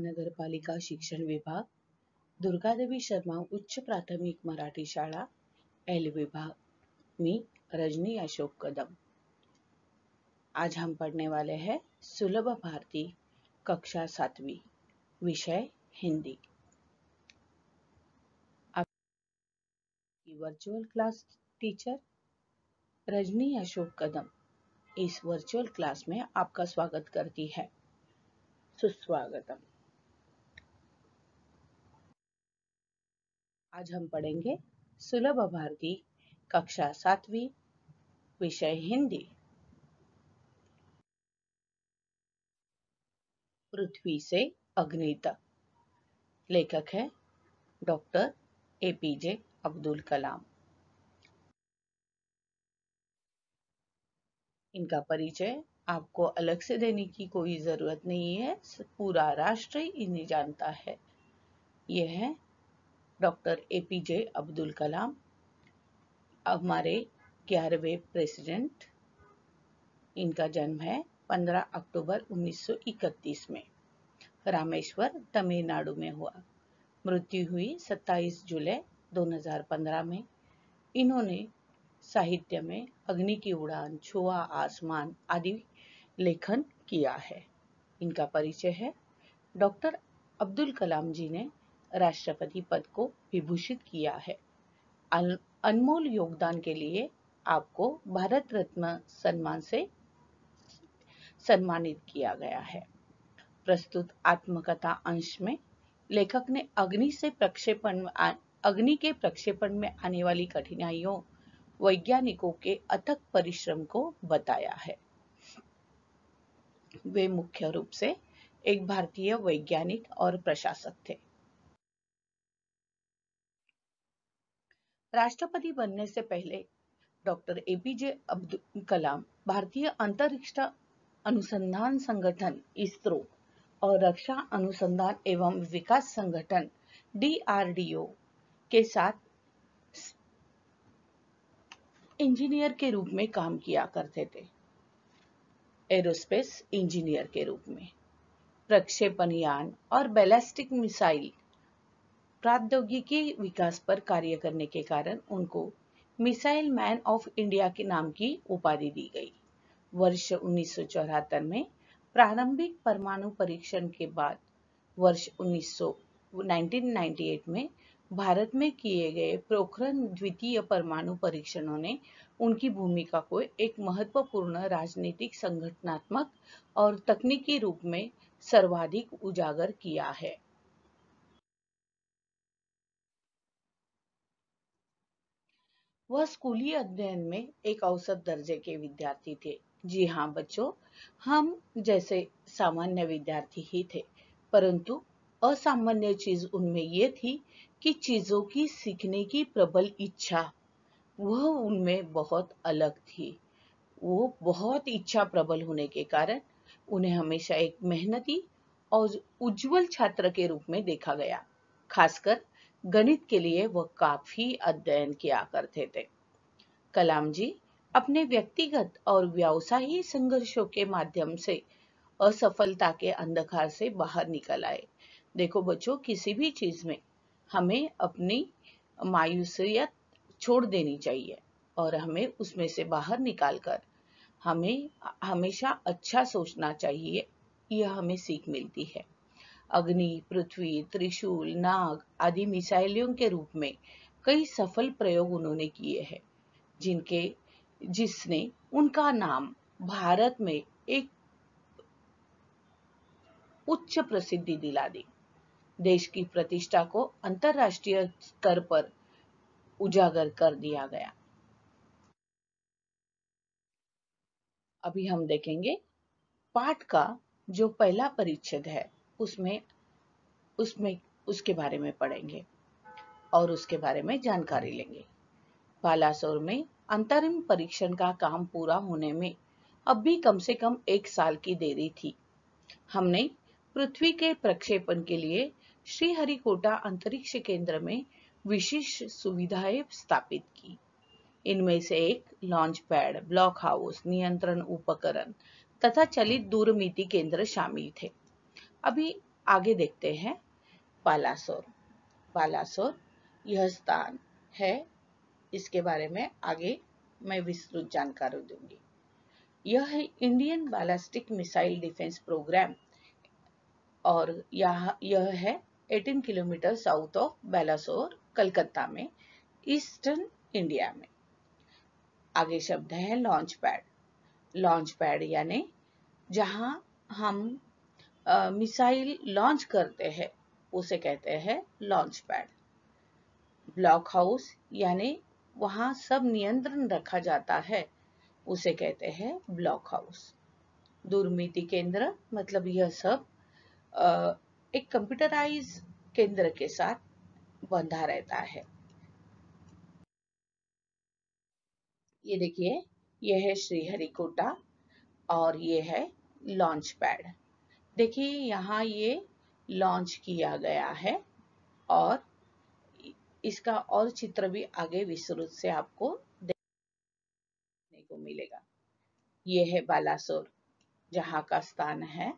महानगर पालिका शिक्षण विभाग, दुर्गादेवी शर्मा उच्च प्राथमिक मराठी शाळा, एल विभाग। मी रजनी अशोक कदम। आज हम पढ़ने वाले हैं सुलभ भारती कक्षा 7वीं, विषय हिंदी। आपकी virtual class teacher Rajni Ashok Kadam इस वर्चुअल क्लास में आपका स्वागत करती है। सुस्वागतम। आज हम पढ़ेंगे सुलभ भारती कक्षा 7वीं, विषय हिंदी। पृथ्वी से अग्नि तक। लेखक है डॉक्टर एपीजे अब्दुल कलाम। इनका परिचय आपको अलग से देने की कोई जरूरत नहीं है, पूरा राष्ट्र इन्हें जानता है। यह है डॉक्टर एपीजे अब्दुल कलाम, हमारे 11वें प्रेसिडेंट। इनका जन्म है 15 अक्टूबर 1931 में रामेश्वर, तमिलनाडु में हुआ। मृत्यु हुई 27 जुलाई 2015 में। इन्होंने साहित्य में अग्नि की उड़ान, छुआ आसमान आदि लेखन किया है। इनका परिचय है डॉक्टर अब्दुल कलाम जी ने राष्ट्रपति पद को विभूषित किया है। अनमोल योगदान के लिए आपको भारत रत्न सम्मान से सम्मानित किया गया है। प्रस्तुत आत्मकथा अंश में लेखक ने अग्नि के प्रक्षेपण में आने वाली कठिनाइयों, वैज्ञानिकों के अथक परिश्रम को बताया है। वे मुख्य रूप से एक भारतीय वैज्ञानिक और प्रशासक थे। राष्ट्रपति बनने से पहले डॉक्टर एपीजे अब्दुल कलाम भारतीय अंतरिक्ष अनुसंधान संगठन इसरो और रक्षा अनुसंधान एवं विकास संगठन DRDO के साथ इंजीनियर के रूप में काम किया करते थे। एरोस्पेस इंजीनियर के रूप में प्रक्षेपण यान और बैलिस्टिक मिसाइल प्रौद्योगिकी विकास पर कार्य करने के कारण उनको मिसाइल मैन ऑफ इंडिया के नाम की उपाधि दी गई। वर्ष 1974 में प्रारंभिक परमाणु परीक्षण के बाद वर्ष 1998 में भारत में किए गए पोखरण द्वितीय परमाणु परीक्षणों ने उनकी भूमिका को एक महत्वपूर्ण राजनीतिक, संगठनात्मक और तकनीकी रूप में सर्वाधिक उजागर किया है। वह स्कूली अध्ययन में एक औसत दर्जे के विद्यार्थी थे। जी हाँ बच्चों, हम जैसे सामान्य विद्यार्थी ही थे, परंतु असामान्य चीज उनमें ये थी कि चीजों की सीखने की प्रबल इच्छा वह उनमें बहुत अलग थी। वो बहुत इच्छा प्रबल होने के कारण उन्हें हमेशा एक मेहनती और उज्जवल छात्र के रूप में देखा गया। खासकर गणित के लिए वह काफी अध्ययन किया करते थे। कलाम जी अपने व्यक्तिगत और व्यावसायिक संघर्षों के माध्यम से असफलता के अंधकार से बाहर निकल आए। देखो बच्चों, किसी भी चीज में हमें अपनी मायूसियत छोड़ देनी चाहिए और हमें उसमें से बाहर निकालकर हमें हमेशा अच्छा सोचना चाहिए। यह हमें सीख मिलती है। अग्नि, पृथ्वी, त्रिशूल, नाग आदि मिसाइलों के रूप में कई सफल प्रयोग उन्होंने किए हैं, जिसने उनका नाम भारत में एक उच्च प्रसिद्धि दिला दी। देश की प्रतिष्ठा को अंतरराष्ट्रीय स्तर पर उजागर कर दिया गया। अभी हम देखेंगे पाठ का जो पहला परिच्छेद है, उसमें उसके बारे में पढ़ेंगे और उसके बारे में जानकारी लेंगे। बालासोर में अंतरिम परीक्षण का काम पूरा होने में अब भी कम से कम 1 साल की देरी थी। हमने पृथ्वी के प्रक्षेपण के लिए श्रीहरिकोटा अंतरिक्ष केंद्र में विशेष सुविधाएं स्थापित की। इनमें से एक लॉन्च पैड, ब्लॉक हाउस, नियंत्रण उपकरण तथा चलित दूरमिति केंद्र शामिल थे। अभी आगे देखते हैं बालासोर। बालासोर यह स्थान है, इसके बारे में आगे मैं विस्तृत जानकारी दूंगी। यह है Indian ballistic missile defence program और यह है 18 kilometre south of Balasore, Calcutta में, ईस्टर्न इंडिया में। आगे शब्द है लॉन्च पैड। लॉन्च पैड यानी जहां हम मिसाइल लॉन्च करते हैं उसे कहते हैं लॉन्च पैड। ब्लॉक हाउस यानी वहां सब नियंत्रण रखा जाता है उसे कहते हैं ब्लॉक हाउस। दूरमिति केंद्र मतलब यह सब एक कंप्यूटराइज केंद्र के साथ बंधा रहता है। ये देखिए, यह है श्रीहरिकोटा और ये है लॉन्च पैड। देखिए यहाँ ये लॉन्च किया गया है और इसका और चित्र भी आगे विस्तृत से आपको देखने को मिलेगा। ये है बालासोर, जहाँ का स्थान है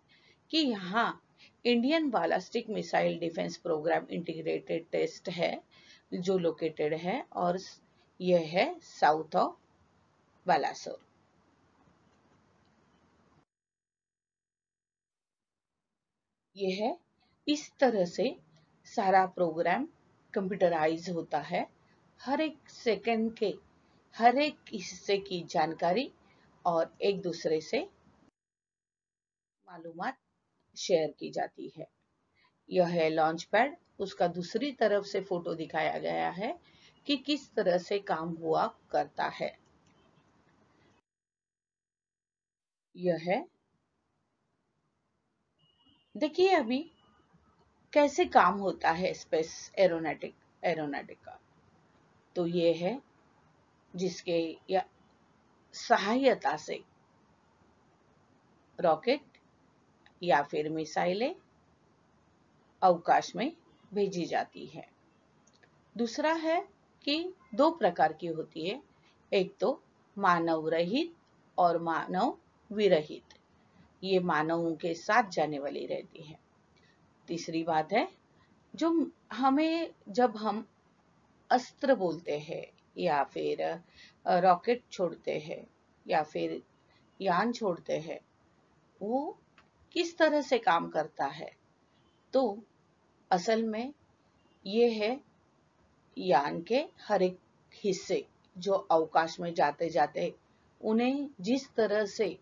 कि यहाँ Indian ballistic missile defence program integrated test है जो लोकेटेड है और यह है साउथ ऑफ बालासोर। यह है इस तरह से सारा प्रोग्राम कंप्यूटराइज होता है। हर एक सेकंड के हर एक हिस्से की जानकारी और एक दूसरे से मालूमात शेयर की जाती है। यह है लॉन्च पैड, उसका दूसरी तरफ से फोटो दिखाया गया है कि किस तरह से काम हुआ करता है। यह है, देखिए अभी कैसे काम होता है स्पेस एरोनॉटिक का। तो ये है जिसके या सहायता से रॉकेट या फिर मिसाइलें अवकाश में भेजी जाती है। दूसरा है कि दो प्रकार की होती है, एक तो मानव रहित और मानव विरहित। ये मानवों के साथ जाने वाली रहती है। तीसरी बात है जो हमें जब हम अस्त्र बोलते हैं या फिर रॉकेट छोड़ते हैं या फिर यान छोड़ते हैं, वो किस तरह से काम करता है। तो असल में ये है यान के हर एक हिस्से जो अवकाश में जाते जाते उन्हें जिस तरह से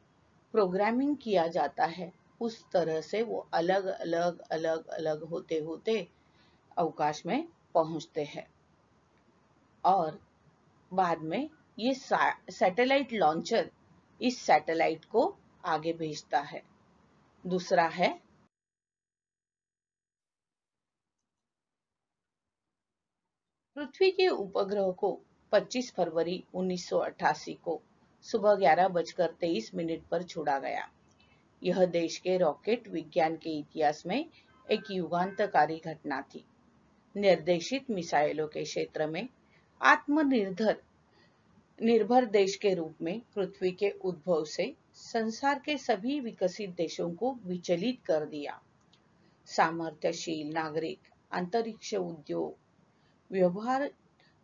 प्रोग्रामिंग किया जाता है उस तरह से वो अलग अलग अलग अलग होते होते अवकाश में पहुंचते हैं और बाद में ये सैटेलाइट लॉन्चर इस सैटेलाइट को आगे भेजता है। दूसरा है पृथ्वी के उपग्रह को 25 फरवरी 1988 को सुबह 11:23 पर छोड़ा गया। यह देश के रॉकेट विज्ञान के इतिहास में एक युगांतकारी घटना थी। निर्देशित मिसाइलों के क्षेत्र में निर्भर देश के रूप में पृथ्वी के उद्भव से संसार के सभी विकसित देशों को विचलित कर दिया। सामर्थ्यशील नागरिक, अंतरिक्ष उद्योग,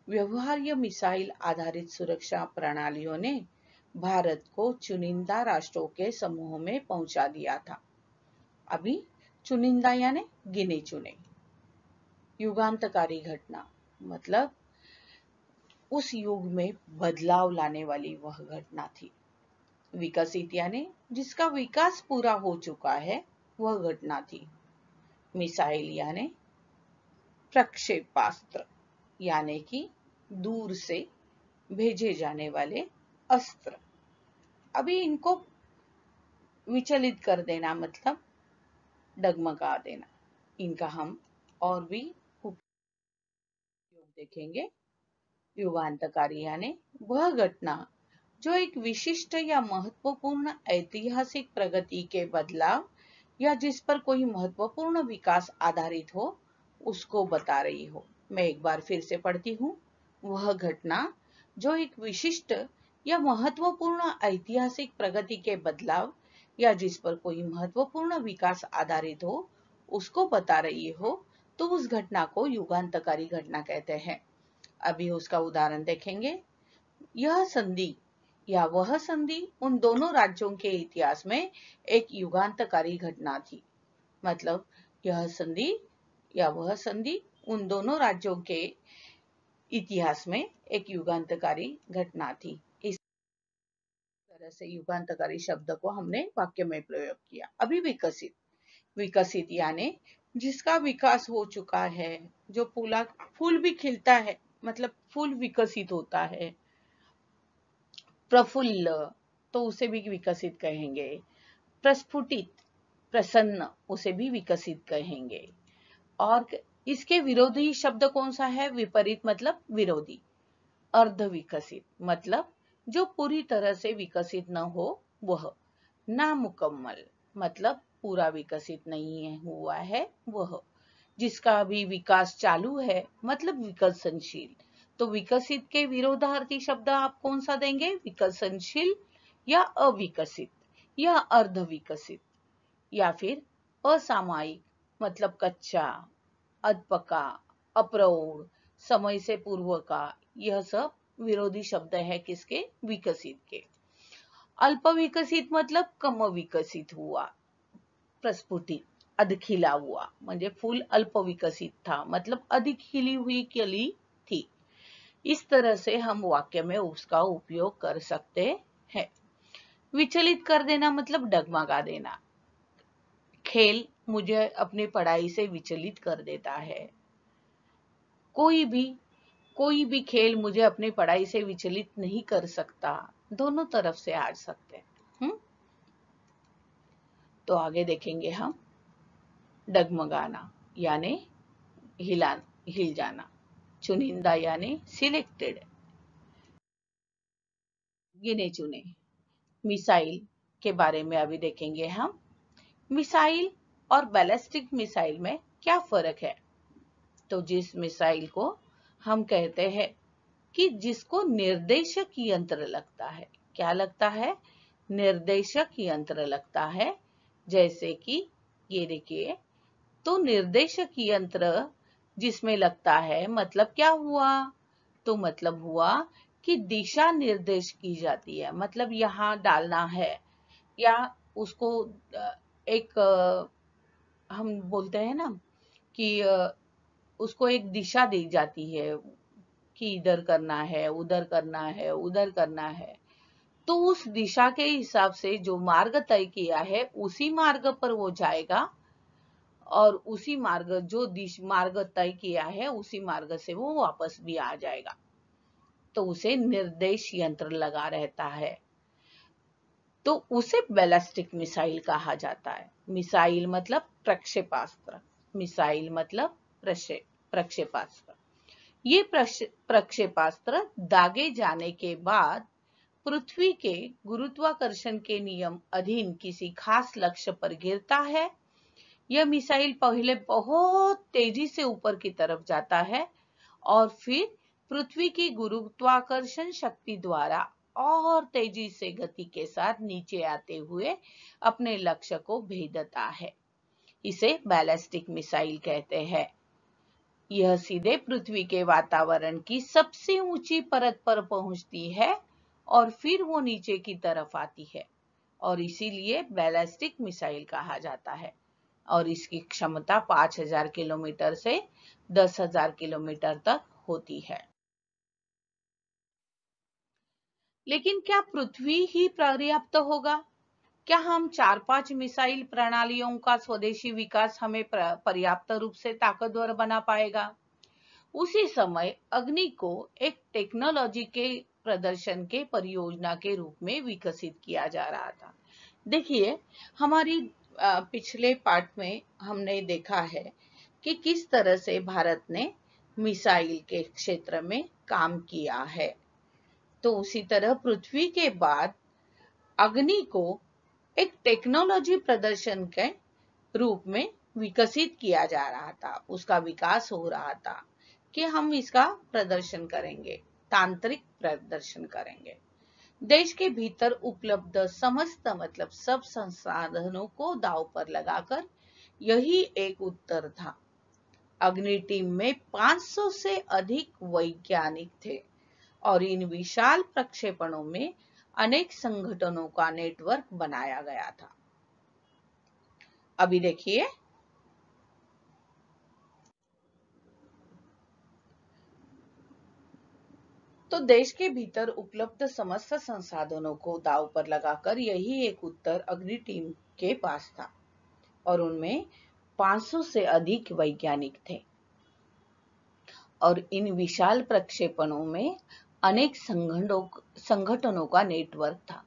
व्यवहार्य मिसाइल आधारित सुरक्षा प्रणालियों ने भारत को चुनिंदा राष्ट्रों के समूह में पहुंचा दिया था। अभी चुनिंदा यानी गिने चुने। युगांतकारी घटना मतलब उस युग में बदलाव लाने वाली वह घटना थी। विकसित यानी जिसका विकास पूरा हो चुका है वह घटना थी। मिसाइल यानी प्रक्षेपास्त्र यानी कि दूर से भेजे जाने वाले अस्त्र। अभी इनको विचलित कर देना मतलब डगमगा देना। इनका हम और भी उपयोग देखेंगे। युगांतकारी यानी वह घटना जो एक विशिष्ट या महत्वपूर्ण ऐतिहासिक प्रगति के बदलाव या जिस पर कोई महत्वपूर्ण विकास आधारित हो उसको बता रही हो। मैं एक बार फिर से पढ़ती हूँ। वह घटना जो एक विशिष्ट या महत्वपूर्ण ऐतिहासिक प्रगति के बदलाव या जिस पर कोई महत्वपूर्ण विकास आधारित हो उसको बता रही हो तो उस घटना को युगांतकारी घटना कहते हैं। अभी उसका उदाहरण देखेंगे। यह संधि या वह संधि उन दोनों राज्यों के इतिहास में एक युगांतकारी घटना थी। मतलब यह संधि या वह संधि उन दोनों राज्यों के इतिहास में एक युगांतकारी घटना थी। इस तरह से युगांतकारी शब्द को हमने वाक्य में प्रयोग किया। अभी विकसित, विकसित यानी जिसका विकास हो चुका है, जो फूल भी खिलता है, मतलब फूल विकसित होता है। प्रफुल्ल, तो उसे भी विकसित कहेंगे। प्रस्फुटित, प्रसन्न, उसे भी विकसित कहेंगे। और इसके विरोधी शब्द कौन सा है? विपरीत मतलब विरोधी। अर्ध विकसित मतलब जो पूरी तरह से विकसित न हो वह। नामुकम्मल मतलब पूरा विकसित नहीं हुआ है वह। जिसका अभी विकास चालू है मतलब विकसनशील। तो विकसित के विरोधार्थी शब्द आप कौन सा देंगे? विकसनशील या अविकसित या अर्ध विकसित। या फिर असामयिक मतलब कच्चा, अधपका, अप्रौढ़, समय से पूर्व का। यह सब विरोधी शब्द है किसके? विकसित के। अल्प विकसित मतलब कम विकसित हुआ। प्रस्फुटित, अधिक खिला हुआ, म्हणजे फूल अल्प विकसित था मतलब अधिक खिली हुई कली थी। इस तरह से हम वाक्य में उसका उपयोग कर सकते हैं। विचलित कर देना मतलब डगमगा देना। खेल मुझे अपनी पढ़ाई से विचलित कर देता है। कोई भी खेल मुझे अपनी पढ़ाई से विचलित नहीं कर सकता। दोनों तरफ से आ सकते हैं। तो आगे देखेंगे हम। डगमगाना यानी हिल जाना। चुनिंदा यानी सिलेक्टेड, गिने चुने। मिसाइल के बारे में अभी देखेंगे हम। मिसाइल और बैलिस्टिक मिसाइल में क्या फर्क है? तो जिस मिसाइल को हम कहते हैं कि जिसको निर्देशक यंत्र लगता है। क्या लगता है? निर्देशक यंत्र लगता है। जैसे कि ये देखिए, तो निर्देशक यंत्र जिसमें लगता है मतलब क्या हुआ? तो मतलब हुआ कि दिशा निर्देश की जाती है। मतलब यहाँ डालना है या उसको एक हम बोलते हैं ना कि उसको एक दिशा दी जाती है कि इधर करना है, उधर करना है, उधर करना है। तो उस दिशा के हिसाब से जो मार्ग तय किया है उसी मार्ग पर वो जाएगा और उसी मार्ग मार्ग तय किया है उसी मार्ग से वो वापस भी आ जाएगा। तो उसे निर्देश यंत्र लगा रहता है। तो उसे बैलिस्टिक मिसाइल कहा जाता है। मिसाइल मतलब प्रक्षेपास्त्र। मिसाइल मतलब प्रक्षेपास्त्र। ये प्रक्षेपास्त्र दागे जाने के बाद पृथ्वी के गुरुत्वाकर्षण के नियम अधीन किसी खास लक्ष्य पर गिरता है। यह मिसाइल पहले बहुत तेजी से ऊपर की तरफ जाता है और फिर पृथ्वी की गुरुत्वाकर्षण शक्ति द्वारा और तेजी से गति के साथ नीचे आते हुए अपने लक्ष्य को भेदता है। इसे बैलिस्टिक मिसाइल कहते हैं। यह सीधे पृथ्वी के वातावरण की सबसे ऊंची परत पर पहुंचती है और फिर वो नीचे की तरफ आती है और इसीलिए बैलिस्टिक मिसाइल कहा जाता है। और इसकी क्षमता 5000 किलोमीटर से 10,000 किलोमीटर तक होती है। लेकिन क्या पृथ्वी ही पर्याप्त होगा? क्या हम 4-5 मिसाइल प्रणालियों का स्वदेशी विकास हमें पर्याप्त रूप से ताकतवर बना पाएगा? उसी समय अग्नि को एक टेक्नोलॉजी के प्रदर्शन के परियोजना के रूप में विकसित किया जा रहा था। देखिए, हमारी पिछले पार्ट में हमने देखा है कि किस तरह से भारत ने मिसाइल के क्षेत्र में काम किया है। तो उसी तरह पृथ्वी के बाद अग्नि को एक टेक्नोलॉजी प्रदर्शन के रूप में विकसित किया जा रहा था। उसका विकास हो रहा था कि हम इसका प्रदर्शन करेंगे, तांत्रिक प्रदर्शन करेंगे। देश के भीतर उपलब्ध समस्त मतलब सब संसाधनों को दांव पर लगाकर यही एक उत्तर था। अग्नि टीम में 500 से अधिक वैज्ञानिक थे और इन विशाल प्रक्षेपणों में अनेक संगठनों का नेटवर्क बनाया गया था। अभी देखिए, तो देश के भीतर उपलब्ध समस्त संसाधनों को दांव पर लगाकर यही एक उत्तर अग्नि टीम के पास था और उनमें 500 से अधिक वैज्ञानिक थे और इन विशाल प्रक्षेपणों में अनेक संगठनों का नेटवर्क था।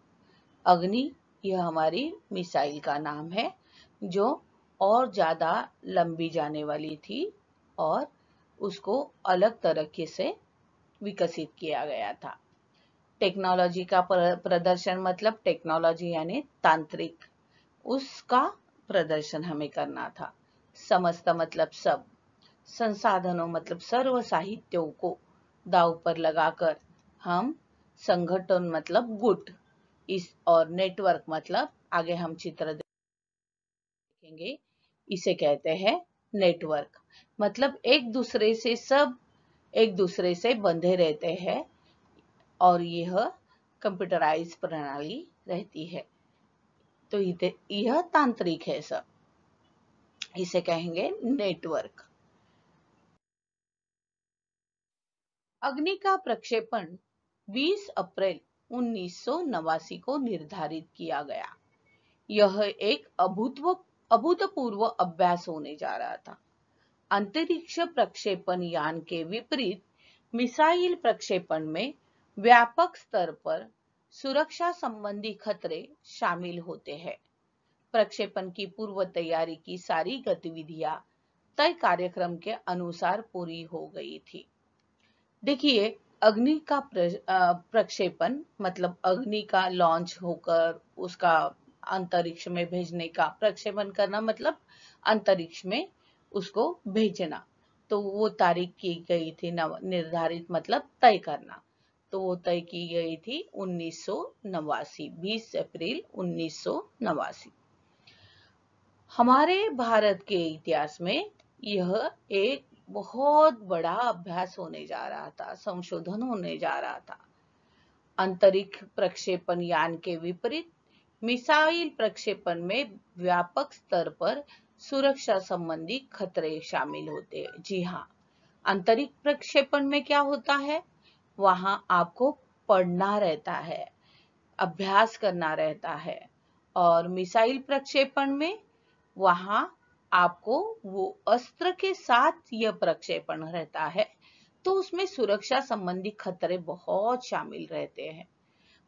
अग्नि यह हमारी मिसाइल का नाम है जो और ज्यादा लंबी जाने वाली थी और उसको अलग तरीके से विकसित किया गया था। टेक्नोलॉजी का प्रदर्शन मतलब टेक्नोलॉजी यानी तांत्रिक, उसका प्रदर्शन हमें करना था। समस्त मतलब सब, संसाधनों मतलब सर्व साहित्यों को दांव पर लगाकर हम, संगठन मतलब गुट, इस और नेटवर्क मतलब आगे हम चित्र देखेंगे, इसे कहते हैं नेटवर्क। मतलब एक दूसरे से सब एक दूसरे से बंधे रहते हैं और यह कंप्यूटराइज प्रणाली रहती है। तो यह तांत्रिक है सब, इसे कहेंगे नेटवर्क। अग्नि का प्रक्षेपण 20 अप्रैल 1989 को निर्धारित किया गया। यह एक अभूतपूर्व अभ्यास होने जा रहा था। अंतरिक्ष प्रक्षेपण यान के विपरीत मिसाइल प्रक्षेपण में व्यापक स्तर पर सुरक्षा संबंधी खतरे शामिल होते हैं। प्रक्षेपण की पूर्व तैयारी की सारी गतिविधियां तय कार्यक्रम के अनुसार पूरी हो गई थी। देखिए, अग्नि का प्रक्षेपण मतलब अग्नि का लॉन्च होकर उसका अंतरिक्ष में भेजने का, प्रक्षेपण करना मतलब अंतरिक्ष में उसको भेजना। तो वो तारीख की गई थी निर्धारित मतलब तय करना, तो वो तय की गई थी 1989, 20 अप्रैल 1989। हमारे भारत के इतिहास में यह एक बहुत बड़ा अभ्यास होने जा रहा था, संशोधन होने जा रहा था। अंतरिक्ष प्रक्षेपण यान के विपरीत मिसाइल प्रक्षेपण में व्यापक स्तर पर सुरक्षा संबंधी खतरे शामिल होते हैं। जी हाँ, अंतरिक्ष प्रक्षेपण में क्या होता है, वहां आपको पढ़ना रहता है, अभ्यास करना रहता है, और मिसाइल प्रक्षेपण में वहां आपको वो अस्त्र के साथ यह प्रक्षेपण रहता है, तो उसमें सुरक्षा संबंधी खतरे बहुत शामिल रहते हैं।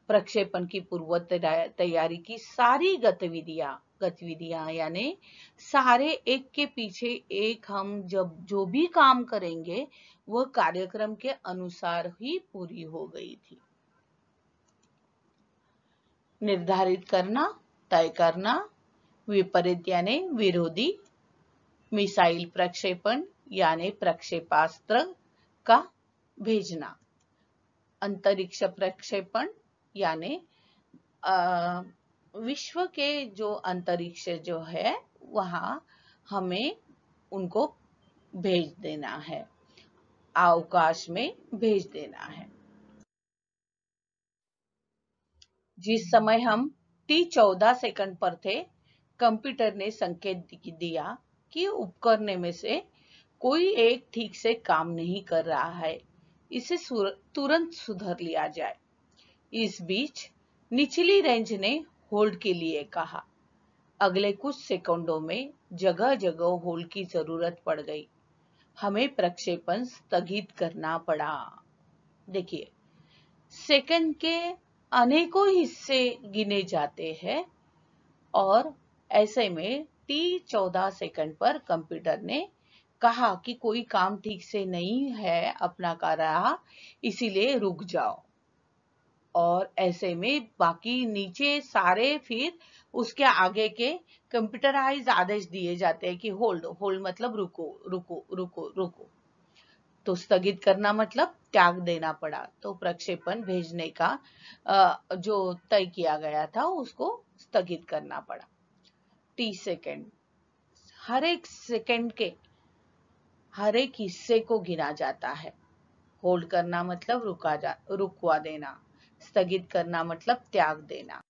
प्रक्षेपण की पूर्व तैयारी की सारी गतिविधियां यानी सारे एक के पीछे एक हम जब जो भी काम करेंगे वह कार्यक्रम के अनुसार ही पूरी हो गई थी। निर्धारित करना, तय करना, विपरीत यानी विरोधी, मिसाइल प्रक्षेपण यानी प्रक्षेपास्त्र का भेजना, अंतरिक्ष प्रक्षेपण यानी विश्व के जो अंतरिक्ष जो है वहां हमें उनको भेज देना है, अवकाश में भेज देना है। जिस समय हम T14 सेकंड पर थे, कंप्यूटर ने संकेत दिया कि उपकरण में से कोई एक ठीक से काम नहीं कर रहा है, इसे तुरंत सुधार लिया जाए। इस बीच निचली रेंज ने होल्ड के लिए कहा। अगले कुछ सेकंडों में जगह जगह होल्ड की जरूरत पड़ गई। हमें प्रक्षेपण स्थगित करना पड़ा। देखिए, सेकंड के अनेकों हिस्से गिने जाते हैं और ऐसे में T14 सेकंड पर कंप्यूटर ने कहा कि कोई काम ठीक से नहीं है अपना कर रहा, इसीलिए रुक जाओ। और ऐसे में बाकी नीचे सारे फिर उसके आगे के कंप्यूटराइज आदेश दिए जाते हैं कि होल्ड, होल्ड मतलब रुको रुको रुको रुको। तो स्थगित करना मतलब त्याग देना पड़ा। तो प्रक्षेपण भेजने का जो तय किया गया था उसको स्थगित करना पड़ा। T सेकंड हर एक सेकंड के हर एक हिस्से को गिना जाता है। होल्ड करना मतलब रुकवा देना, स्थगित करना मतलब त्याग देना।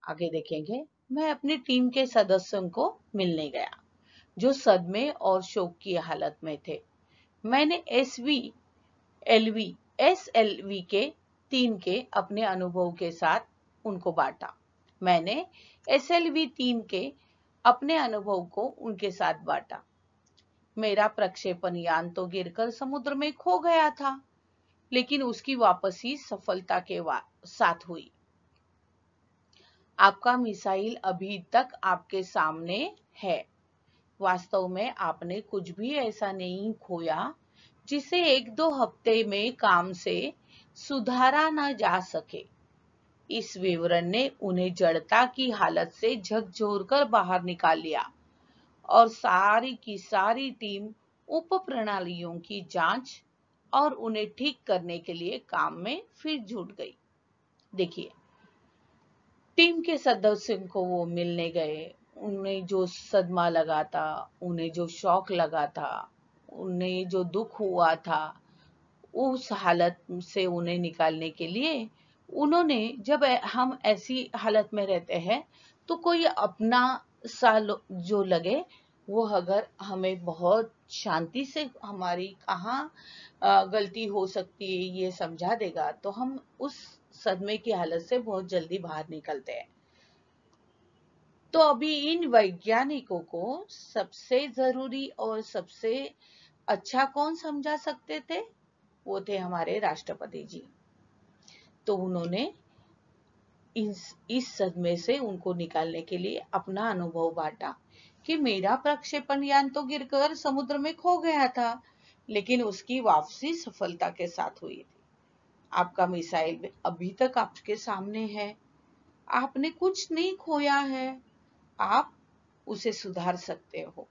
आगे देखेंगे। मैं अपनी टीम के सदस्यों को मिलने गया जो सदमे और शोक की हालत में थे। मैंने एसएलवी के 3 के अपने अनुभव के साथ उनको बांटा। मैंने एसएलवी 3 के अपने अनुभव को उनके साथ बांटा। मेरा प्रक्षेपण यान तो गिरकर समुद्र में खो गया था, लेकिन उसकी वापसी सफलता के साथ हुई। आपका मिसाइल अभी तक आपके सामने है। वास्तव में आपने कुछ भी ऐसा नहीं खोया जिसे 1-2 हफ्ते में काम से सुधारा न जा सके। इस विवरण ने उन्हें जड़ता की हालत से झकझोरकर बाहर निकाल लिया और सारी की सारी टीम उप प्रणालियों की जांच और उन्हें ठीक करने के लिए काम में फिर जुट गई। देखिए, टीम के सदस्यों को वो मिलने गए। उन्हें जो सदमा लगा था, उन्हें जो शौक लगा था, उन्हें जो दुख हुआ था, उस हालत से उन्हें निकालने के लिए उन्होंने, जब हम ऐसी हालत में रहते हैं तो कोई अपना सा जो लगे, वो अगर हमें बहुत शांति से हमारी कहाँ गलती हो सकती है ये समझा देगा, तो हम उस सदमे की हालत से बहुत जल्दी बाहर निकलते हैं। तो अभी इन वैज्ञानिकों को सबसे जरूरी और सबसे अच्छा कौन समझा सकते थे? वो थे हमारे राष्ट्रपति जी। तो उन्होंने इस सदमे से उनको निकालने के लिए अपना अनुभव बांटा कि मेरा प्रक्षेपण यान तो गिरकर समुद्र में खो गया था, लेकिन उसकी वापसी सफलता के साथ हुई थी। आपका मिसाइल अभी तक आपके सामने है। आपने कुछ नहीं खोया है, आप उसे सुधार सकते हो।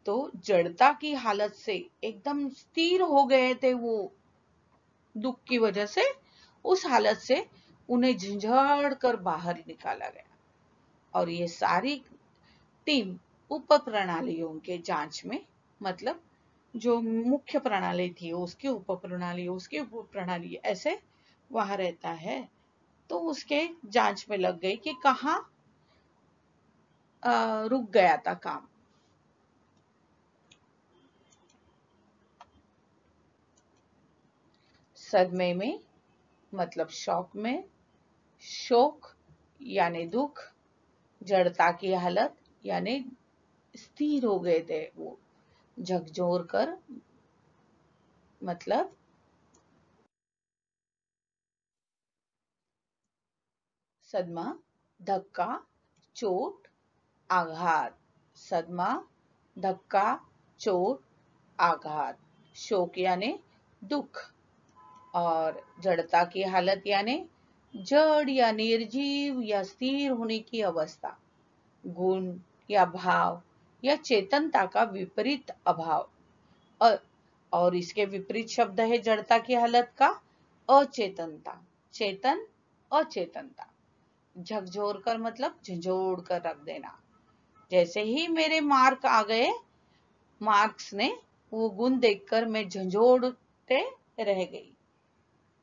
तो जड़ता की हालत से एकदम स्थिर हो गए थे वो, दुख की वजह से उस हालत से उन्हें झंझाड़ कर बाहर निकाला गया और ये सारी टीम उप प्रणालियों के जांच में, मतलब जो मुख्य प्रणाली थी उसके उप प्रणाली ऐसे वहां रहता है, तो उसके जांच में लग गई कि कहाँ रुक गया था काम। सदमे में मतलब शौक में, शोक यानी दुख, जड़ता की हालत यानी स्थिर हो गए थे वो, झकझोर कर मतलब सदमा, धक्का, चोट, आघात। सदमा, धक्का, चोट, आघात। शोक यानी दुख और जड़ता की हालत यानी जड़ या निर्जीव या स्थिर होने की अवस्था, गुण या भाव या चेतनता का विपरीत अभाव। और इसके विपरीत शब्द है जड़ता की हालत का अचेतनता, चेतन, अचेतनता। झकझोर कर मतलब झंझोड़ कर रख देना। जैसे ही मेरे मार्क आ गए, मार्क्स ने वो गुण देखकर मैं झंझोड़ते रह गई।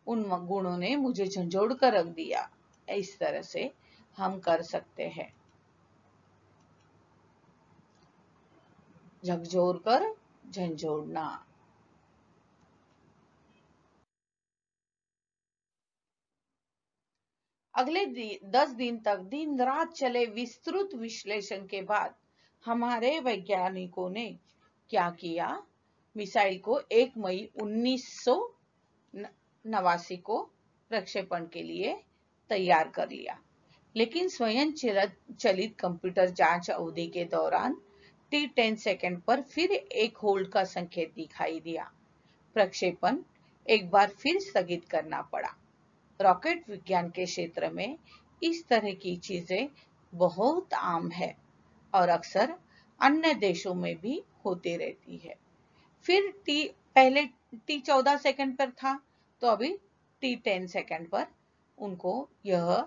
उन गुणों ने मुझे झंझोड़ कर रख दिया। इस तरह से हम कर सकते हैं। झकझोर कर झंझोड़ना। अगले 10 दिन तक दिन रात चले विस्तृत विश्लेषण के बाद हमारे वैज्ञानिकों ने क्या किया? मिसाइल को 1 मई 1989 को प्रक्षेपण के लिए तैयार कर लिया, लेकिन स्वयं चलित कंप्यूटर जांच अवधि के दौरान T10 सेकंड पर फिर एक होल्ड का संकेत दिखाई दिया। प्रक्षेपण एक बार फिर स्थगित करना पड़ा। रॉकेट विज्ञान के क्षेत्र में इस तरह की चीजें बहुत आम है और अक्सर अन्य देशों में भी होती रहती है। फिर पहले T14 सेकंड पर था, तो अभी T10 सेकंड पर उनको यह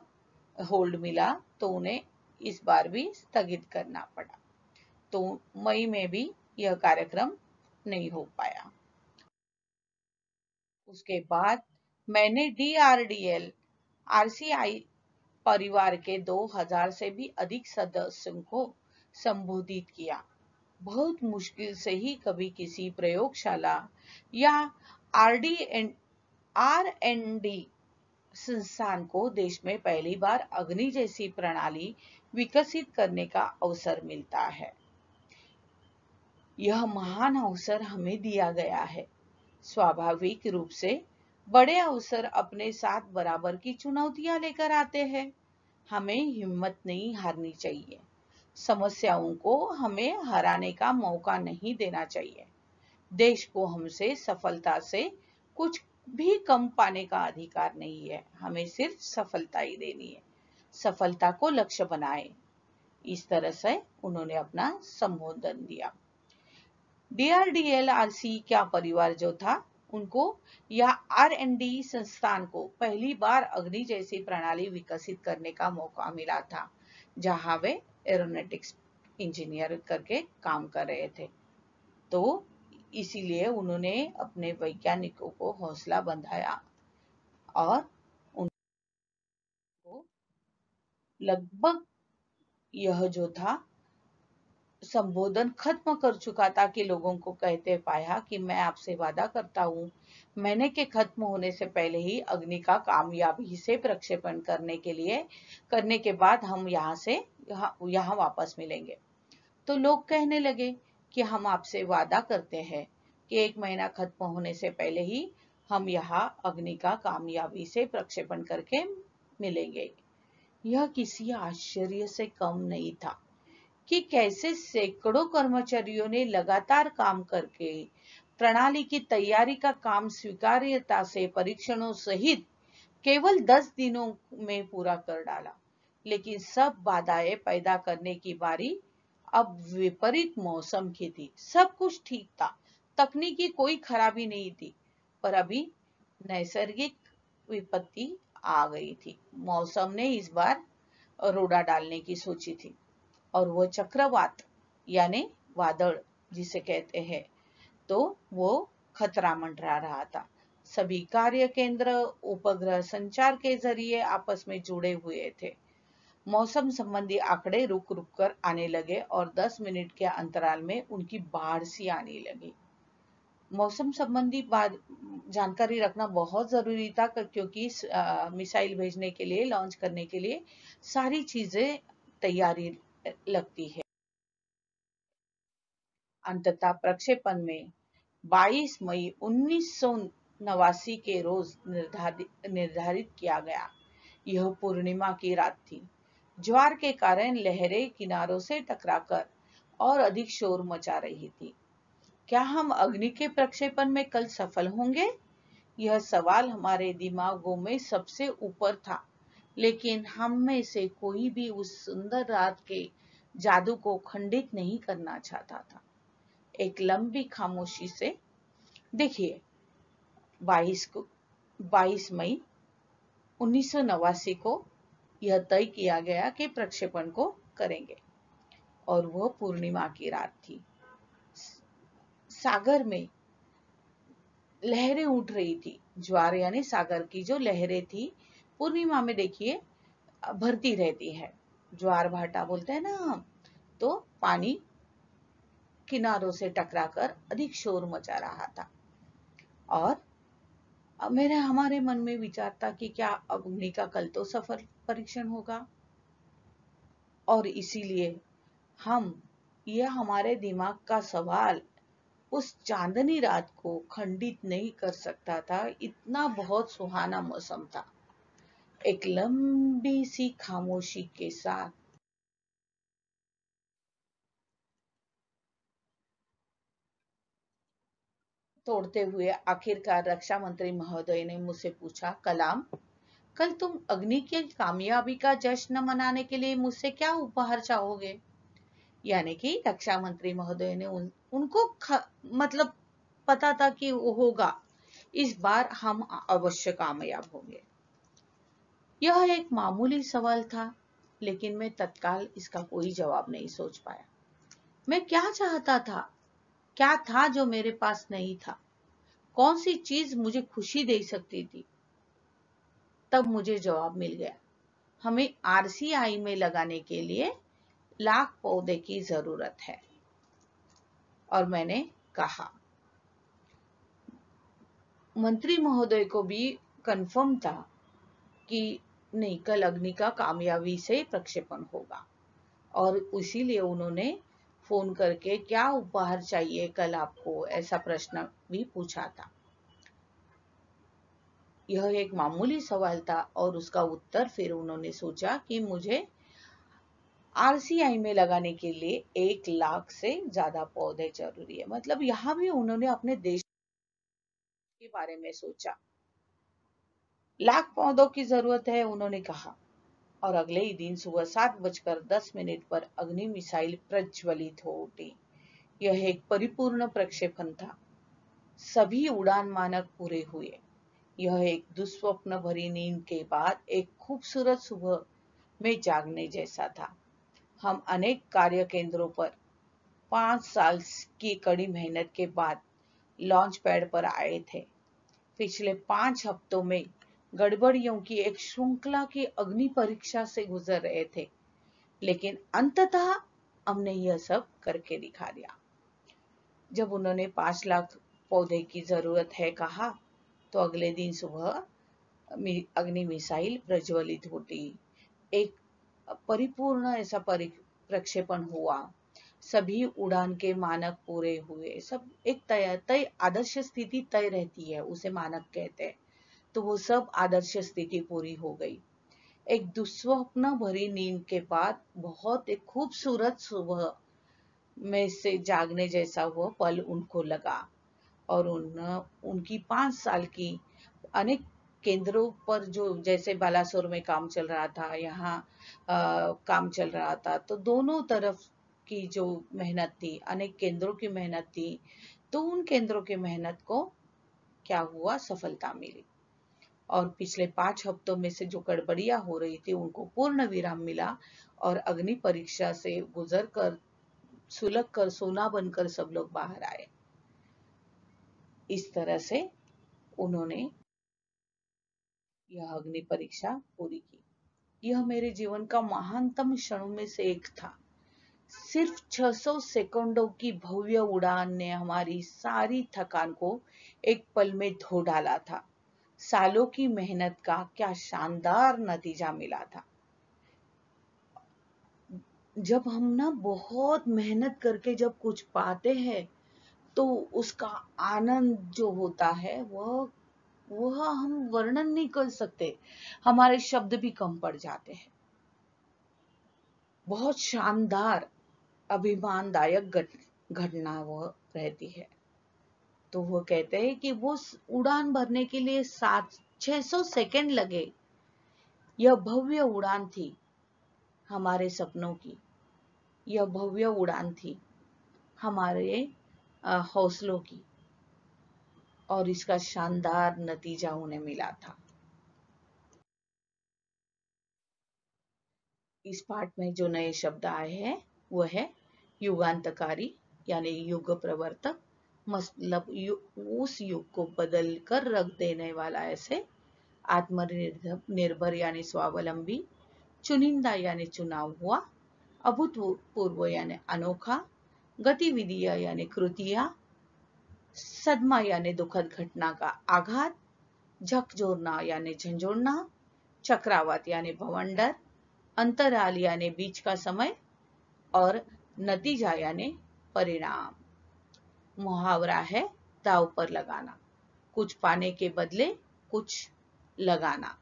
होल्ड मिला, तो उन्हें इस बार भी स्थगित करना पड़ा। तो मई में भी यह कार्यक्रम नहीं हो पाया। उसके बाद मैंने DRDL RCI परिवार के 2000 से भी अधिक सदस्यों को संबोधित किया। बहुत मुश्किल से ही कभी किसी प्रयोगशाला या R&D संस्थान को देश में पहली बार अग्नि जैसी प्रणाली विकसित करने का अवसर मिलता है। यह महान अवसर हमें दिया गया है। स्वाभाविक रूप से बड़े अवसर अपने साथ बराबर की चुनौतियां लेकर आते हैं। हमें हिम्मत नहीं हारनी चाहिए। समस्याओं को हमें हराने का मौका नहीं देना चाहिए। देश को हमसे सफलता से कुछ भी कम पाने का अधिकार नहीं है। हमें सिर्फ सफलता ही देनी है। सफलता को लक्ष्य बनाए। इस तरह से उन्होंने अपना संबोधन दिया। DRDLRC का परिवार जो था, उनको या R&D संस्थान को पहली बार अग्नि जैसी प्रणाली विकसित करने का मौका मिला था, जहां वे एरोनॉटिक्स इंजीनियर करके काम कर रहे थे। तो इसीलिए उन्होंने अपने वैज्ञानिकों को हौसला बंधाया और उनको लगभग यह जो था संबोधन खत्म कर चुका था कि लोगों को कहते पाया कि मैं आपसे वादा करता हूं, महीने के खत्म होने से पहले ही अग्नि का कामयाबी से प्रक्षेपण करने के बाद हम यहाँ वापस मिलेंगे। तो लोग कहने लगे कि हम आपसे वादा करते हैं कि 1 महीना खत्म होने से पहले ही हम यहाँ अग्नि का कामयाबी से प्रक्षेपण करके मिलेंगे। यह किसी आश्चर्य से कम नहीं था कि कैसे सैकड़ों कर्मचारियों ने लगातार काम करके प्रणाली की तैयारी का काम स्वीकार्यता से परीक्षणों सहित केवल 10 दिनों में पूरा कर डाला। लेकिन सब बाधाएं पैदा करने की बारी अब विपरीत मौसम की थी। सब कुछ ठीक था, तकनीकी कोई खराबी नहीं थी, पर अभी नैसर्गिक विपत्ति आ गई थी। मौसम ने इस बार रोड़ा डालने की सोची थी और वो चक्रवात यानी वादळ जिसे कहते हैं, तो वो खतरा मंडरा रहा था। सभी कार्य केंद्र उपग्रह संचार के जरिए आपस में जुड़े हुए थे। मौसम संबंधी आंकड़े रुक रुक कर आने लगे और 10 मिनट के अंतराल में उनकी बाढ़ सी आने लगी। मौसम संबंधी जानकारी रखना बहुत जरूरी था, क्योंकि मिसाइल भेजने के लिए, लॉन्च करने के लिए सारी चीजें तैयारी लगती है। अंततः प्रक्षेपण में 22 मई 1989 के रोज निर्धारित किया गया। यह पूर्णिमा की रात थी। ज्वार के कारण लहरें किनारों से टकराकर और अधिक शोर मचा रही थी। क्या हम अग्नि के प्रक्षेपण में कल सफल होंगे? यह सवाल हमारे दिमागों में सबसे ऊपर था, लेकिन हम में से कोई भी उस सुंदर रात के जादू को खंडित नहीं करना चाहता था। एक लंबी खामोशी से देखिए, 22 मई 1989 को यह तय किया गया कि प्रक्षेपण को करेंगे और वह पूर्णिमा की रात थी। सागर में लहरें उठ रही थी। ज्वार यानी सागर की जो लहरें थी, पूर्णिमा में देखिए भरती रहती है। ज्वार भाटा बोलते हैं ना हम, तो पानी किनारों से टकराकर अधिक शोर मचा रहा था। और हमारे मन में विचार था कि क्या अग्नि का कल तो सफल परीक्षण होगा, और इसीलिए यह हमारे दिमाग का सवाल उस चांदनी रात को खंडित नहीं कर सकता था। इतना बहुत सुहाना मौसम था। एक लंबी सी खामोशी के साथ तोड़ते हुए आखिरकार रक्षा मंत्री महोदय ने मुझसे पूछा, कलाम, कल तुम अग्नि की कामयाबी का जश्न मनाने के लिए मुझसे क्या उपहार चाहोगे? यानी कि रक्षा मंत्री महोदय ने उनको मतलब पता था कि वो होगा, इस बार हम अवश्य कामयाब होंगे। यह एक मामूली सवाल था, लेकिन मैं तत्काल इसका कोई जवाब नहीं सोच पाया। मैं क्या चाहता था? क्या था जो मेरे पास नहीं था? कौन सी चीज मुझे खुशी दे सकती थी? तब मुझे जवाब मिल गया। हमें आरसीआई में लगाने के लिए लाख पौधे की जरूरत है। और मैंने कहा, मंत्री महोदय को भी कंफर्म था कि नहीं, कल अग्नि का कामयाबी से प्रक्षेपण होगा, और इसीलिए उन्होंने फोन करके क्या उपहार चाहिए कल आपको, ऐसा प्रश्न भी पूछा था। यह एक मामूली सवाल था और उसका उत्तर फिर उन्होंने सोचा कि मुझे आरसीआई में लगाने के लिए 1 लाख से ज्यादा पौधे जरूरी है। मतलब यहाँ भी उन्होंने अपने देश के बारे में सोचा। लाख पौधों की जरूरत है, उन्होंने कहा। और अगले ही दिन सुबह 7:10 पर अग्नि मिसाइल प्रज्वलित हो उठी। यह एक परिपूर्ण प्रक्षेपण था। सभी उड़ान मानक पूरे हुए। यह एक दुस्वप्न भरी नींद के बाद एक खूबसूरत सुबह में जागने जैसा था। हम अनेक कार्य केंद्रों पर 5 साल की कड़ी मेहनत के बाद लॉन्च पैड पर आए थे। पिछले 5 हफ्तों में गड़बड़ियों की एक श्रृंखला की अग्नि परीक्षा से गुजर रहे थे, लेकिन अंततः हमने यह सब करके दिखा दिया। जब उन्होंने 5 लाख पौधे की जरूरत है कहा, तो अगले दिन सुबह अग्नि मिसाइल प्रज्वलित होती। एक परिपूर्ण ऐसा प्रक्षेपण हुआ। सभी उड़ान के मानक पूरे हुए। सब एक तय आदर्श स्थिति तय रहती है, उसे मानक कहते हैं। तो वो सब आदर्श स्थिति पूरी हो गई। एक दुस्वप्न भरी नींद के बाद बहुत एक खूबसूरत सुबह में से जागने जैसा वो पल उनको लगा। और उनकी 5 साल की अनेक केंद्रों पर, जो जैसे बालासोर में काम चल रहा था, यहाँ काम चल रहा था, तो दोनों तरफ की जो मेहनत थी, अनेक केंद्रों की मेहनत थी, तो उन केंद्रों की मेहनत को क्या हुआ, सफलता मिली। और पिछले 5 हफ्तों में से जो गड़बड़ियां हो रही थी उनको पूर्ण विराम मिला, और अग्नि परीक्षा से गुजर कर सुलग कर सोना बनकर सब लोग बाहर आए। इस तरह से उन्होंने यह अग्नि परीक्षा पूरी की। यह मेरे जीवन का महानतम क्षणों में से एक था। सिर्फ 600 सेकंडों की भव्य उड़ान ने हमारी सारी थकान को एक पल में धो डाला था। सालों की मेहनत का क्या शानदार नतीजा मिला था। जब हम ना बहुत मेहनत करके जब कुछ पाते हैं, तो उसका आनंद जो होता है वह हम वर्णन नहीं कर सकते। हमारे शब्द भी कम पड़ जाते हैं। बहुत शानदार अभिमानदायक घटना वह रहती है। तो वो कहते हैं कि वो उड़ान भरने के लिए 600 सेकंड लगे। यह भव्य उड़ान थी हमारे सपनों की। यह भव्य उड़ान थी हमारे हौसलों की, और इसका शानदार नतीजा उन्हें मिला था। इस पाठ में जो नए शब्द आए हैं वो है युगांतकारी, यानी युग प्रवर्तक। मतलब उस युग को बदल कर रख देने वाला, ऐसे। आत्मनिर्भर यानी स्वावलंबी। चुनिंदा यानी चुनाव हुआ। अभूतपूर्व यानी अनोखा। गतिविधियां यानी कृतियां। सदमा यानी दुखद घटना का आघात। झकझोरना यानी झंझोड़ना। चक्रावात यानी भवंडर। अंतराल यानी बीच का समय। और नतीजा यानी परिणाम। मुहावरा है दांव पर लगाना। कुछ पाने के बदले कुछ लगाना।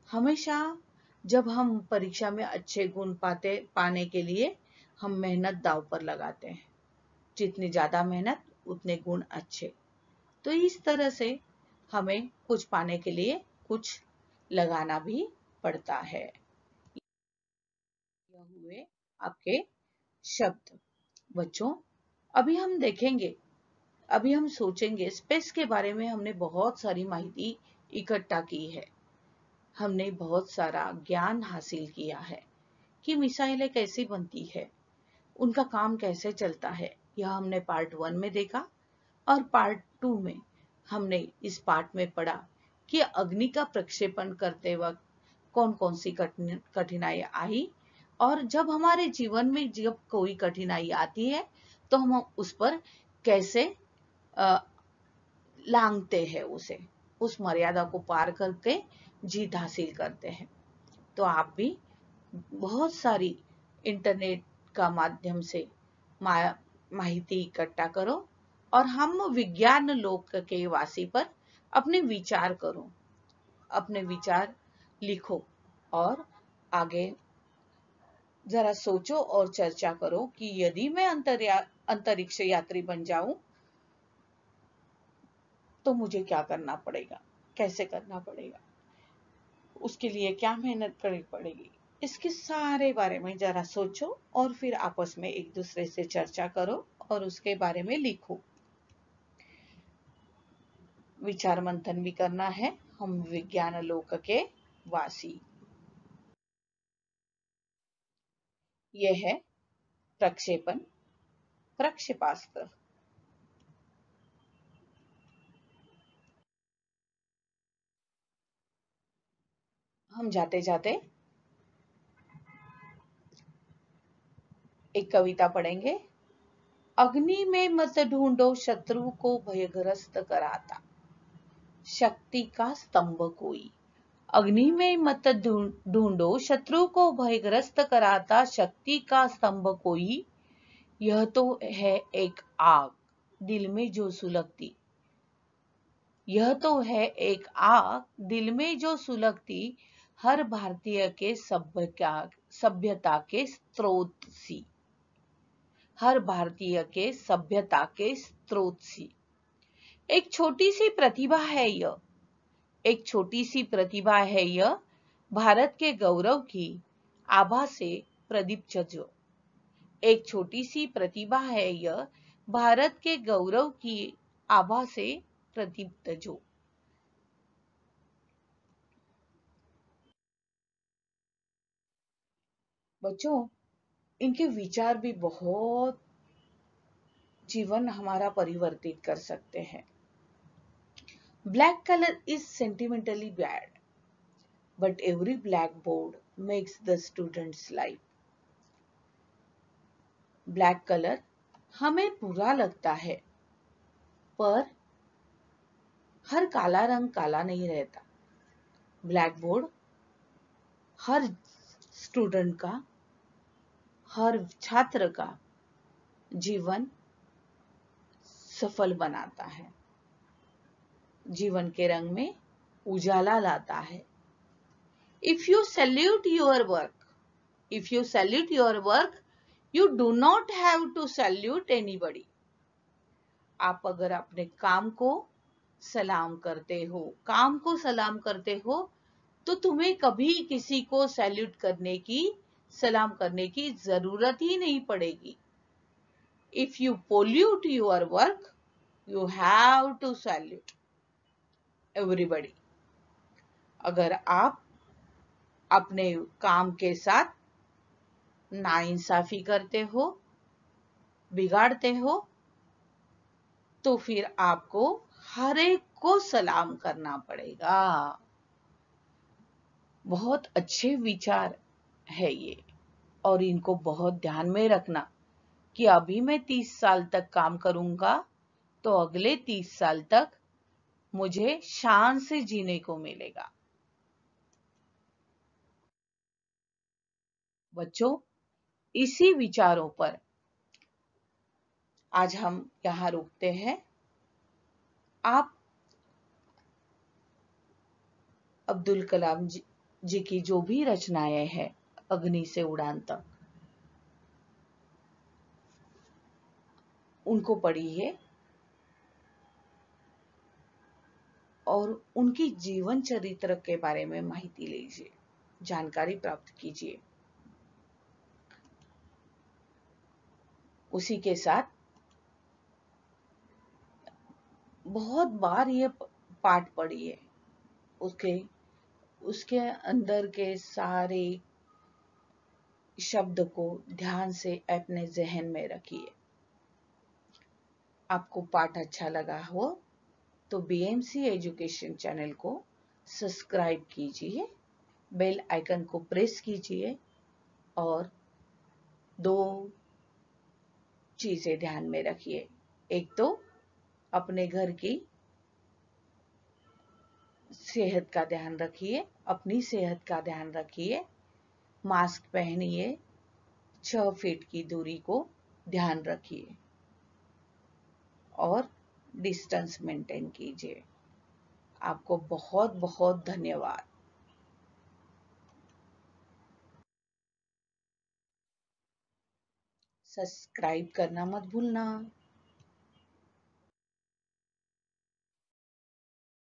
हमेशा जब हम परीक्षा में अच्छे गुण पाने के लिए हम मेहनत दांव पर लगाते हैं। जितनी ज्यादा मेहनत उतने गुण अच्छे। तो इस तरह से हमें कुछ पाने के लिए कुछ लगाना भी पड़ता है। यह हुए आपके शब्द। बच्चों, अभी हम देखेंगे, अभी हम सोचेंगे। स्पेस के बारे में हमने बहुत सारी माहिती इकट्ठा की है। हमने बहुत सारा ज्ञान हासिल किया है। कि मिसाइलें कैसी बनती है, उनका काम कैसे चलता है। यह हमने पार्ट 1 में देखा और पार्ट 2 में हमने इस पार्ट में पढ़ा कि अग्नि का प्रक्षेपण करते वक्त कौन कौन सी कठिनाई आई, और जब हमारे जीवन में जब कोई कठिनाई आती है तो हम उस पर कैसे लांघते हैं, उस मर्यादा को पार करके जीत हासिल करते हैं। तो आप भी बहुत सारी इंटरनेट का माध्यम से माहिती इकट्ठा करो और हम विज्ञान लोक के वासी पर अपने विचार करो, अपने विचार लिखो और आगे जरा सोचो और चर्चा करो कि यदि मैं अंतरिक्ष यात्री बन जाऊं तो मुझे क्या करना पड़ेगा, कैसे करना पड़ेगा, उसके लिए क्या मेहनत करनी पड़ेगी। इसके सारे बारे में जरा सोचो और फिर आपस में एक दूसरे से चर्चा करो और उसके बारे में लिखो। विचार मंथन भी करना है, हम विज्ञान लोक के वासी। यह है प्रक्षेपण, प्रक्षेपास्त्र। हम जाते जाते एक कविता पढ़ेंगे। अग्नि में मत ढूंढो शत्रु को भयग्रस्त कराता शक्ति का स्तंभ कोई। अग्नि में मत ढूंढो शत्रु को भयग्रस्त कराता शक्ति का स्तंभ कोई। यह तो है एक आग दिल में जो सुलगती, यह तो है एक आग दिल में जो सुलगती, हर भारतीय के सभ्यता के स्रोत सी, हर भारतीय के सभ्यता के स्रोत सी। एक छोटी सी प्रतिभा है यह, एक छोटी सी प्रतिभा है यह, भारत के गौरव की आभा से प्रदीप्त जो। एक छोटी सी प्रतिभा है यह, भारत के गौरव की आभा से प्रदीप्त जो। बच्चों, इनके विचार भी बहुत जीवन हमारा परिवर्तित कर सकते हैं। Black color is sentimentally bad, but every blackboard makes the student's life. Black colour हमें बुरा लगता है, पर हर काला रंग काला नहीं रहता। ब्लैक बोर्ड हर स्टूडेंट का, हर छात्र का जीवन सफल बनाता है, जीवन के रंग में उजाला लाता है। If you salute your work, if you salute your work, you do not have to salute anybody. आप अगर अपने काम को सलाम करते हो, काम को सलाम करते हो, तो तुम्हें कभी किसी को सैल्यूट करने की, सलाम करने की जरूरत ही नहीं पड़ेगी। If you pollute your work, you have to salute everybody. अगर आप अपने काम के साथ नाइंसाफी करते हो, बिगाड़ते हो, तो फिर आपको हर एक को सलाम करना पड़ेगा। बहुत अच्छे विचार है ये, और इनको बहुत ध्यान में रखना कि अभी मैं 30 साल तक काम करूंगा तो अगले 30 साल तक मुझे शान से जीने को मिलेगा। बच्चों, इसी विचारों पर आज हम यहाँ रुकते हैं। आप अब्दुल कलाम जी की जो भी रचनाएं हैं, अग्नि से उड़ान तक, उनको पढ़िए और उनकी जीवन चरित्र के बारे में माहिती लीजिए, जानकारी प्राप्त कीजिए। उसी के साथ बहुत बार ये पाठ पढ़िए, उसके अंदर के सारे शब्द को ध्यान से अपने जहन में रखिए। आपको पाठ अच्छा लगा हो तो बीएमसी एजुकेशन चैनल को सब्सक्राइब कीजिए, बेल आइकन को प्रेस कीजिए और दो चीजें ध्यान में रखिए। एक तो अपने घर की सेहत का ध्यान रखिए, अपनी सेहत का ध्यान रखिए, मास्क पहनिए, 6 फीट की दूरी को ध्यान रखिए और डिस्टेंस मेंटेन कीजिए। आपको बहुत बहुत धन्यवाद। सब्सक्राइब करना मत भूलना।